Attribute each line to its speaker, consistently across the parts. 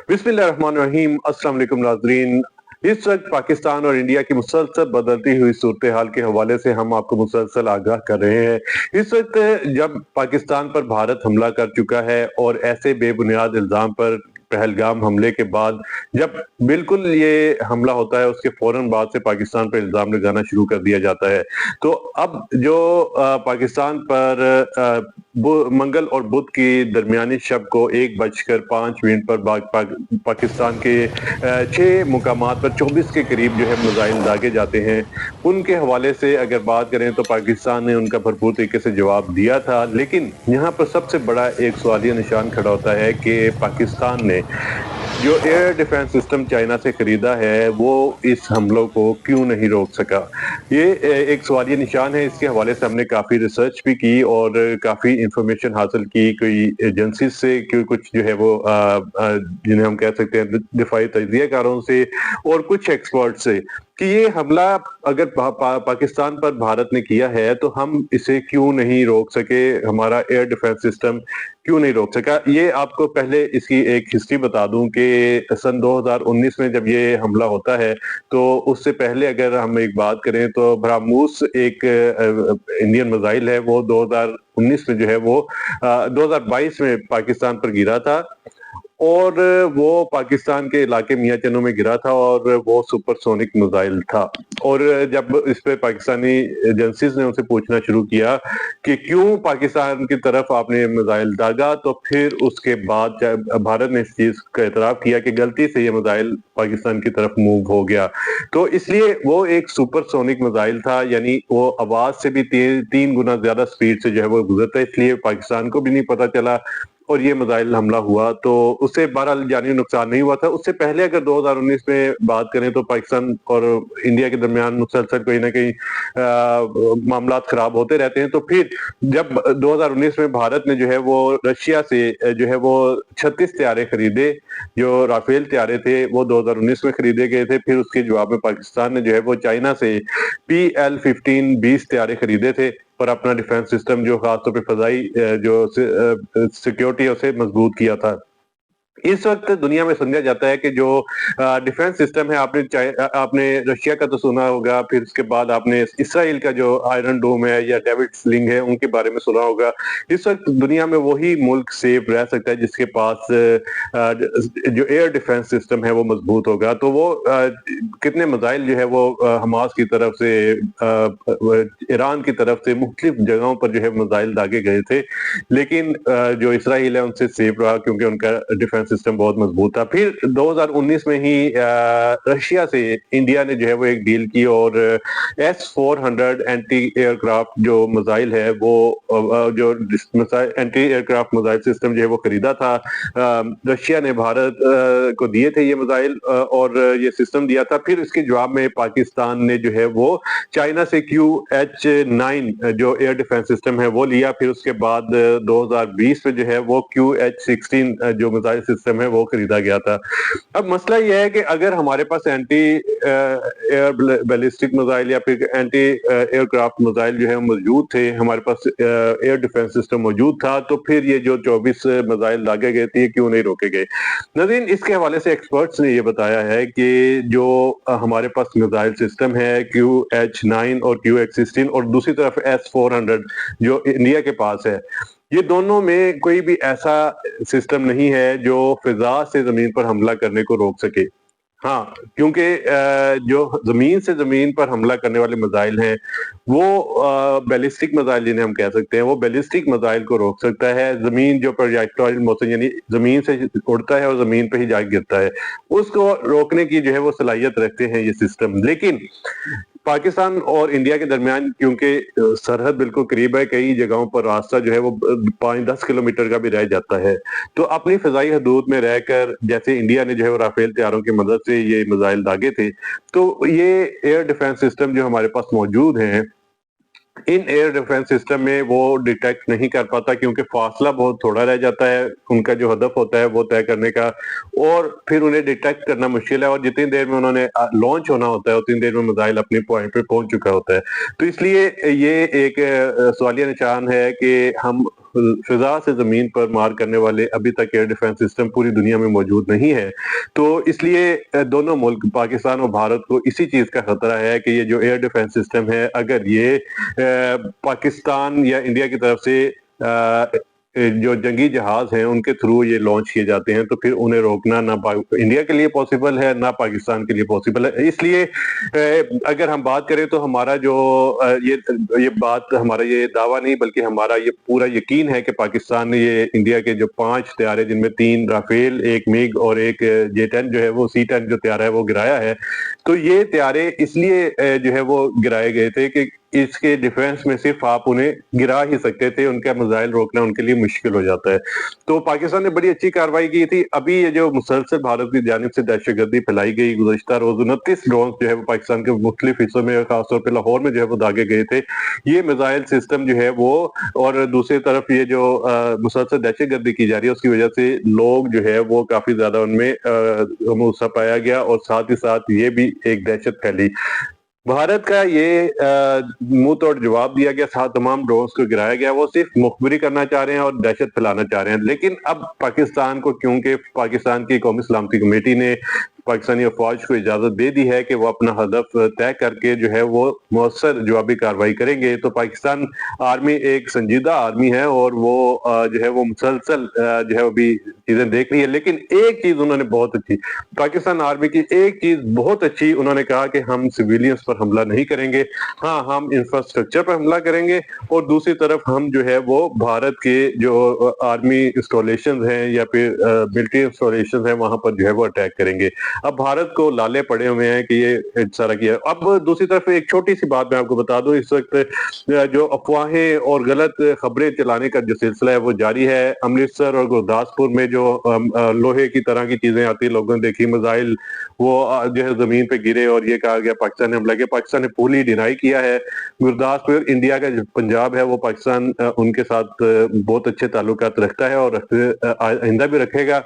Speaker 1: बिस्मिल्लाहिर्रहमानिर्रहीम। अस्सलाम वालेकुम नाज़रीन। इस वक्त पाकिस्तान और इंडिया की मुसलसल बदलती हुई सूरत हाल के हवाले से हम आपको मुसलसल आगाह कर रहे हैं। इस वक्त जब पाकिस्तान पर भारत हमला कर चुका है और ऐसे बेबुनियाद इल्ज़ाम पर पहलगाम हमले के बाद जब बिल्कुल ये हमला होता है उसके फौरन बाद से पाकिस्तान पर इल्ज़ाम लगाना शुरू कर दिया जाता है। तो अब जो पाकिस्तान पर मंगल और बुध की दरमियानी शब को 1:05 पर पाकिस्तान के 6 मुकामात पर 24 के करीब जो है मिसाइल दागे जाते हैं। उनके हवाले से अगर बात करें तो पाकिस्तान ने उनका भरपूर तरीके से जवाब दिया था, लेकिन यहाँ पर सबसे बड़ा एक सवालिया निशान खड़ा होता है कि पाकिस्तान ने जो एयर डिफेंस सिस्टम चाइना से खरीदा है वो इस हमलों को क्यों नहीं रोक सका। ये एक सवालिया निशान है। इसके हवाले से हमने काफ़ी रिसर्च भी की और काफ़ी इंफॉर्मेशन हासिल की कोई एजेंसी से, कुछ जो है वो जिन्हें हम कह सकते हैं दिफाई तज्जियाकारों से और कुछ एक्सपर्ट से, कि ये हमला अगर पाकिस्तान पर भारत ने किया है तो हम इसे क्यों नहीं रोक सके, हमारा एयर डिफेंस सिस्टम क्यों नहीं रोक सका। ये आपको पहले इसकी एक हिस्ट्री बता दूं कि सन 2019 में जब ये हमला होता है तो उससे पहले अगर हम एक बात करें तो ब्रह्मोस एक इंडियन मिसाइल है, वो 2019 में जो है वो 2022 में पाकिस्तान पर गिरा था और वो पाकिस्तान के इलाके मियां चन्नू में गिरा था और वो सुपरसोनिक मिसाइल था। और जब इस पे पाकिस्तानी एजेंसीज ने उनसे पूछना शुरू किया कि क्यों पाकिस्तान की तरफ आपने मिसाइल दागा, तो फिर उसके बाद भारत ने इस चीज का एतराफ किया कि गलती से ये मिसाइल पाकिस्तान की तरफ मूव हो गया। तो इसलिए वो एक सुपरसोनिक मिसाइल था, यानी वो आवाज से भी 3 गुना ज्यादा स्पीड से जो है वो गुजरता है, इसलिए पाकिस्तान को भी नहीं पता चला और ये मिसाइल हमला हुआ तो उससे बहरहाल जानी नुकसान नहीं हुआ था। उससे पहले अगर 2019 में बात करें तो पाकिस्तान और इंडिया के दरमियान मुसलसल कहीं ना कहीं मामला खराब होते रहते हैं। तो फिर जब 2019 में भारत ने जो है वो रशिया से जो है वो 36 तैयारे खरीदे, जो राफेल तैयारे थे वो 2019 में खरीदे गए थे। फिर उसके जवाब में पाकिस्तान ने जो है वो चाइना से PL-15 20 तैयारे खरीदे थे और अपना डिफेंस सिस्टम जो खासतौर पे फजाई जो सिक्योरिटी है उसे मजबूत किया था। इस वक्त दुनिया में समझा जाता है कि जो डिफेंस सिस्टम है, आपने रशिया का तो सुना होगा, फिर उसके बाद आपने इसराइल का जो आयरन डोम है या डेविड स्लिंग है उनके बारे में सुना होगा। इस वक्त दुनिया में वही मुल्क सेफ रह सकता है जिसके पास जो एयर डिफेंस सिस्टम है वो मजबूत होगा। तो वो कितने मिसाइल जो है वो हमास की तरफ से, ईरान की तरफ से मुख्तलिफ जगहों पर जो है मिसाइल दागे गए थे, लेकिन जो इसराइल है उनसे सेफ रहा क्योंकि उनका डिफेंस सिस्टम बहुत मजबूत था। फिर 2019 में ही रशिया से इंडिया ने जो है वो एक डील की और S-400 एंटी एयरक्राफ्ट जो मिसाइल है वो जो एंटी एयरक्राफ्ट मिसाइल सिस्टम जो है वो खरीदा था। रशिया ने भारत को दिए थे ये मिसाइल और ये सिस्टम दिया था। फिर इसके जवाब में पाकिस्तान ने जो है वो चाइना से QH-9 जो एयर डिफेंस सिस्टम है वो लिया। फिर उसके बाद 2020 में जो है वो QH-16 जो मिसाइल सिस्टम है वो खरीदा गया था। अब मसला यह है कि अगर हमारे पास एंटी एयर बैलिस्टिक मिसाइल या फिर एंटी एयरक्राफ्ट मिसाइल जो है मौजूद थे, हमारे पास एयर डिफेंस सिस्टम मौजूद था, तो फिर ये जो 24 मिसाइल दागे गए थे क्यों नहीं रोके गए। नज़ीर, इसके हवाले से एक्सपर्ट्स ने ये बताया है कि जो हमारे पास मिसाइल सिस्टम है QH-9 और QH-16 और दूसरी तरफ S-400 जो इंडिया के पास है, ये दोनों में कोई भी ऐसा सिस्टम नहीं है जो फिजा से जमीन पर हमला करने को रोक सके। हाँ, क्योंकि जो जमीन से जमीन पर हमला करने वाले मिसाइल हैं वो बैलिस्टिक मिसाइल जिन्हें हम कह सकते हैं, वो बैलिस्टिक मिसाइल को रोक सकता है। जमीन जो प्रोजेक्टाइल मोशन यानी जमीन से उड़ता है और जमीन पे ही जाके गिरता है, उसको रोकने की जो है वो सलाहियत रखते हैं ये सिस्टम। लेकिन पाकिस्तान और इंडिया के दरमियान क्योंकि सरहद बिल्कुल करीब है, कई जगहों पर रास्ता जो है वो 5-10 किलोमीटर का भी रह जाता है, तो अपनी फिजाई हदूद में रहकर जैसे इंडिया ने जो है वो राफेल तैयारों की मदद से ये मिसाइल दागे थे, तो ये एयर डिफेंस सिस्टम जो हमारे पास मौजूद हैं, इन एयर डिफेंस सिस्टम में वो डिटेक्ट नहीं कर पाता क्योंकि फासला बहुत थोड़ा रह जाता है उनका जो हदफ होता है वो तय करने का, और फिर उन्हें डिटेक्ट करना मुश्किल है और जितनी देर में उन्होंने लॉन्च होना होता है उतनी देर में मिसाइल अपने पॉइंट पे पहुंच चुका होता है। तो इसलिए ये एक सवालिया निशान है कि हम फिजा से जमीन पर मार करने वाले अभी तक एयर डिफेंस सिस्टम पूरी दुनिया में मौजूद नहीं है। तो इसलिए दोनों मुल्क पाकिस्तान और भारत को इसी चीज का खतरा है कि ये जो एयर डिफेंस सिस्टम है, अगर ये पाकिस्तान या इंडिया की तरफ से जो जंगी जहाज हैं उनके थ्रू ये लॉन्च किए जाते हैं, तो फिर उन्हें रोकना ना इंडिया के लिए पॉसिबल है ना पाकिस्तान के लिए पॉसिबल है। इसलिए अगर हम बात करें तो हमारा जो ये बात हमारा ये दावा नहीं बल्कि हमारा ये पूरा यकीन है कि पाकिस्तान ने ये इंडिया के जो 5 तैयारे, जिनमें 3 राफेल, 1 मिग और 1 J-10 जो है वो C-10 जो तैयारा है वो गिराया है। तो ये तैयारे इसलिए जो है वो गिराए गए थे कि इसके डिफेंस में सिर्फ आप उन्हें गिरा ही सकते थे, उनका मिसाइल रोकना उनके लिए मुश्किल हो जाता है। तो पाकिस्तान ने बड़ी अच्छी कार्रवाई की थी। अभी ये जो मुसलसल भारत की जानिब से दहशतगर्दी फैलाई गई, गुज़श्ता रोज 29 ड्रोन जो है वो पाकिस्तान के मुख्तलिफ हिस्सों में, खासतौर पर लाहौर में जो है वो दागे गए थे। ये मिसाइल सिस्टम जो है वो, और दूसरी तरफ ये जो मुसलसल दहशतगर्दी की जा रही है उसकी वजह से लोग जो है वो काफी ज्यादा उनमें मुस्सा पाया गया, और साथ ही साथ ये भी एक दहशत फैली। भारत का ये मुंह तोड़ जवाब दिया गया, 7 तमाम ड्रोन्स को गिराया गया। वो सिर्फ मुखबिरी करना चाह रहे हैं और दहशत फैलाना चाह रहे हैं। लेकिन अब पाकिस्तान को, क्योंकि पाकिस्तान की कौमी सलामती कमेटी ने पाकिस्तानी अफवाज को इजाजत दे दी है कि वो अपना हदफ तय करके जो है वो मौसर जवाबी कार्रवाई करेंगे, तो पाकिस्तान आर्मी एक संजीदा आर्मी है और वो जो है वो मुसलसल जो है अभी चीजें देख रही है। लेकिन एक चीज उन्होंने बहुत अच्छी, पाकिस्तान आर्मी की एक चीज बहुत अच्छी, उन्होंने कहा कि हम सिविलियंस पर हमला नहीं करेंगे, हाँ हम इंफ्रास्ट्रक्चर पर हमला करेंगे, और दूसरी तरफ हम जो है वो भारत के जो आर्मी इंस्टॉलेशन हैं या फिर मिलिट्री इंस्टॉलेशन हैं वहां पर जो है वो अटैक करेंगे। अब भारत को लाले पड़े हुए हैं कि ये सारा किया। अब दूसरी तरफ एक छोटी सी बात मैं आपको बता दूं, इस वक्त जो अफवाहें और गलत खबरें चलाने का जो सिलसिला है वो जारी है। अमृतसर और गुरदासपुर में जो लोहे की तरह की चीजें आती है, लोगों ने देखी मिसाइल वो जो है जमीन पे गिरे और ये कहा गया पाकिस्तान ने हमला किया। पाकिस्तान ने पूरी डिनाई किया है। गुरदासपुर इंडिया का जो पंजाब है वो पाकिस्तान उनके साथ बहुत अच्छे ताल्लुकात रखता है और आइंदा भी रखेगा।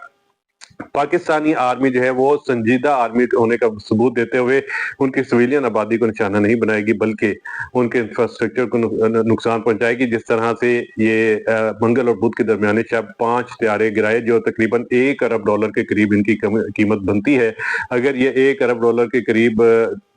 Speaker 1: पाकिस्तानी आर्मी जो है वो संजीदा आर्मी होने का सबूत देते हुए उनकी सिविलियन आबादी को निशाना नहीं बनाएगी, बल्कि उनके इंफ्रास्ट्रक्चर को नुकसान पहुंचाएगी। जिस तरह से ये मंगल और बुध के दरमियान शब 5 तैयारे गिराए, जो तकरीबन $1 अरब के करीब इनकी कीमत बनती है। अगर ये $1 अरब के करीब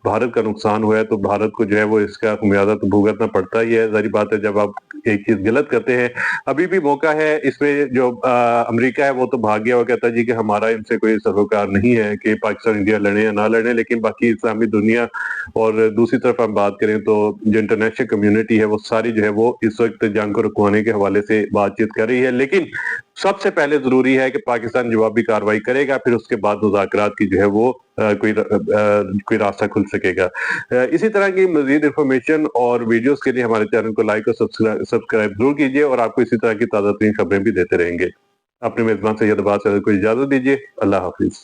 Speaker 1: भारत का नुकसान हुआ है तो भारत को जो है वो इसका खुमियाजा तो भुगतना पड़ता ही है। जारी बात है, जब आप एक चीज गलत करते हैं, अभी भी मौका है इसमें। जो अमेरिका है वो तो भाग गया, वो कहता है जी कि हमारा इनसे कोई सरोकार नहीं है कि पाकिस्तान इंडिया लड़े या ना लड़े, लेकिन बाकी इस्लामी दुनिया और दूसरी तरफ हम बात करें तो जो इंटरनेशनल कम्युनिटी है वो सारी जो है वो इस वक्त जंग को रुकवाने के हवाले से बातचीत कर रही है। लेकिन सबसे पहले जरूरी है कि पाकिस्तान जवाबी कार्रवाई करेगा, फिर उसके बाद मुज़ाकरात की जो है वो कोई रास्ता खुल सकेगा। इसी तरह की मजीद इन्फॉर्मेशन और वीडियोस के लिए हमारे चैनल को लाइक और सब्सक्राइब जरूर कीजिए, और आपको इसी तरह की ताज़ा तरीन खबरें भी देते रहेंगे। अपने मेजबान सैयद अब्बास को इजाजत दीजिए। अल्लाह हाफिज।